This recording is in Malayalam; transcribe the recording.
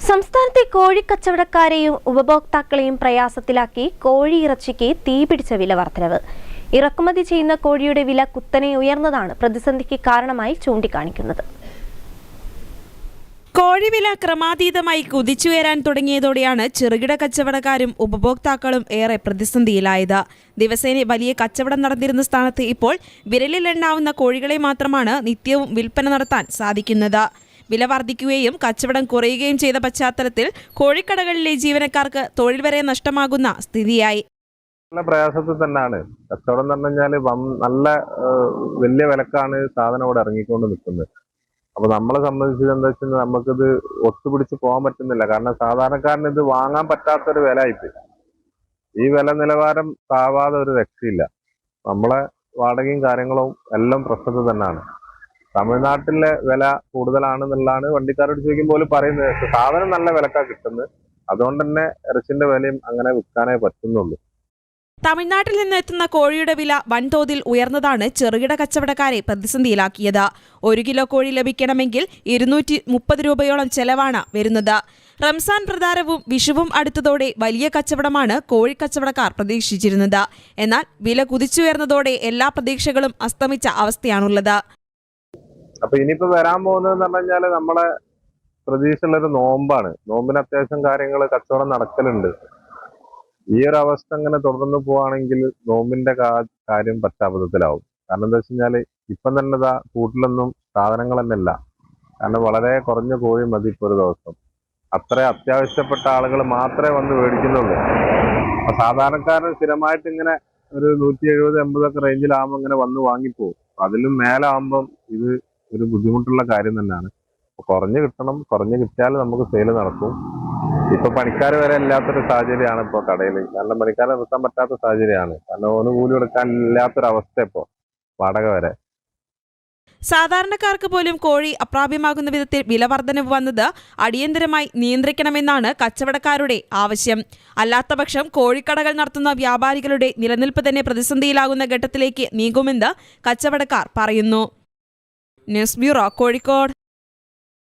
സംസ്ഥാനത്തെ കോഴിക്കച്ചവടക്കാരെയും ഉപഭോക്താക്കളെയും പ്രയാസത്തിലാക്കി കോഴിയിറച്ചിക്ക് തീപിടിച്ച വില വർധനവ്. ഇറക്കുമതി ചെയ്യുന്ന കോഴിയുടെ വില കുത്തനെ ഉയർന്നതാണ് പ്രതിസന്ധിക്ക് കാരണമായി ചൂണ്ടിക്കാണിക്കുന്നത്. കോഴിവില ക്രമാതീതമായി കുതിച്ചുയരാൻ തുടങ്ങിയതോടെയാണ് ചെറുകിട കച്ചവടക്കാരും ഉപഭോക്താക്കളും ഏറെ പ്രതിസന്ധിയിലായത്. ദിവസേന വലിയ കച്ചവടം നടന്നിരുന്ന സ്ഥാനത്ത് ഇപ്പോൾ വിരലിലെണ്ണാവുന്ന കോഴികളെ മാത്രമാണ് നിത്യവും വിൽപ്പന നടത്താൻ സാധിക്കുന്നത്. വില വർദ്ധിക്കുകയും കച്ചവടം കുറയുകയും ചെയ്ത പശ്ചാത്തലത്തിൽ കോഴിക്കടകളിലെ ജീവനക്കാർക്ക് തൊഴിൽ വരെ നഷ്ടമാകുന്ന സ്ഥിതിയായി. നല്ല പ്രയാസത്തിൽ തന്നെയാണ് കച്ചവടം എന്ന് പറഞ്ഞാല് നല്ല വലിയ വിലക്കാണ് സാധനം ഇവിടെ ഇറങ്ങിക്കൊണ്ട് നിൽക്കുന്നത്. അപ്പൊ നമ്മളെ സംബന്ധിച്ച് എന്താ വെച്ചാൽ നമുക്കിത് ഒത്തുപിടിച്ച് പോകാൻ പറ്റുന്നില്ല. കാരണം സാധാരണക്കാരന് ഇത് വാങ്ങാൻ പറ്റാത്തൊരു വില ആയിപ്പോയി. ഈ വില നിലവാരം താവാതെ ഒരു രക്ഷയില്ല. നമ്മളെ വാടകയും കാര്യങ്ങളും എല്ലാം പ്രശ്നത്തിൽ തന്നെയാണ്. തമിഴ്നാട്ടിലെ വില കൂടുതലാണെന്നുള്ളതാണ് വണ്ടിക്കാരോട് ചോദിക്കുമ്പോൾ പറയുന്നത്. സാധനം നല്ല വിലക്കാ കിട്ടുന്നത്. അതുകൊണ്ട് തന്നെ ഇറച്ചിന്റെ വിലയും അങ്ങനെ വിൽക്കാനേ പറ്റുന്നുള്ളൂ. തമിഴ്നാട്ടിൽ നിന്ന് എത്തുന്ന കോഴിയുടെ വില വൻതോതിൽ ഉയർന്നതാണ് ചെറുകിട കച്ചവടക്കാരെ പ്രതിസന്ധിയിലാക്കിയത്. 1 കിലോ കോഴി ലഭിക്കണമെങ്കിൽ 230 രൂപയോളം ചെലവാണ് വരുന്നത്. റംസാൻ പ്രതാരവും വിഷുവും അടുത്തതോടെ വലിയ കച്ചവടമാണ് കോഴിക്കച്ചവടക്കാർ പ്രതീക്ഷിച്ചിരുന്നത്. എന്നാൽ വില കുതിച്ചുയർന്നതോടെ എല്ലാ പ്രതീക്ഷകളും അസ്തമിച്ച അവസ്ഥയാണുള്ളത്. അപ്പൊ ഇനിയിപ്പോ വരാൻ പോകുന്നതെന്ന് പറഞ്ഞാല് നമ്മളെ പ്രതീക്ഷയുള്ളൊരു നോമ്പാണ്. നോമ്പിന് അത്യാവശ്യം കാര്യങ്ങൾ കച്ചവടം നടക്കലുണ്ട്. ഈ ഒരു അവസ്ഥ അങ്ങനെ തുടർന്ന് പോവാണെങ്കിൽ നോമ്പിന്റെ കാര്യം പശ്ചാത്തലത്തിലാവും. കാരണം എന്താ വെച്ച് കഴിഞ്ഞാല് ഇപ്പം തന്നെ കൂട്ടിലൊന്നും സാധനങ്ങൾ തന്നെ ഇല്ല. കാരണം വളരെ കുറഞ്ഞ കോഴി മതി ഇപ്പൊ ഒരു ദിവസം. അത്ര അത്യാവശ്യപ്പെട്ട ആളുകൾ മാത്രമേ വന്ന് മേടിക്കുന്നുള്ളൂ. അപ്പൊ സാധാരണക്കാരൻ സ്ഥിരമായിട്ട് ഇങ്ങനെ ഒരു 170-80 റേഞ്ചിലാകുമ്പോൾ ഇങ്ങനെ വന്ന് വാങ്ങിപ്പോകും. അതിലും മേലാകുമ്പം ഇത് ഒരു ബുദ്ധിമുട്ടുള്ള കാര്യം തന്നെയാണ്. കുറഞ്ഞ് കിട്ടണം. കുറഞ്ഞ് കിട്ടിയാൽ നമുക്ക് സെയിൽ നടക്കും. ഇപ്പൊ പണിക്കാർ വരെ ഇല്ലാത്തൊരു സാഹചര്യമാണ് ഇപ്പൊ കടയിൽ. കാരണം പണിക്കാരെ നിർത്താൻ പറ്റാത്ത സാഹചര്യമാണ്. കാരണം ഓന് കൂലി കൊടുക്കാൻ ഇല്ലാത്തൊരവസ്ഥ ഇപ്പോ വാടക വരെ. സാധാരണക്കാർക്ക് പോലും കോഴി അപ്രാപ്യമാകുന്ന വിധത്തിൽ വില വർധനവ് വന്നത് അടിയന്തരമായി നിയന്ത്രിക്കണമെന്നാണ് കച്ചവടക്കാരുടെ ആവശ്യം. അല്ലാത്തപക്ഷം കോഴിക്കടകൾ നടത്തുന്ന വ്യാപാരികളുടെ നിലനിൽപ്പ് തന്നെ പ്രതിസന്ധിയിലാകുന്ന ഘട്ടത്തിലേക്ക് നീങ്ങുമെന്ന് കച്ചവടക്കാർ പറയുന്നു. News bureau, Kozhikode.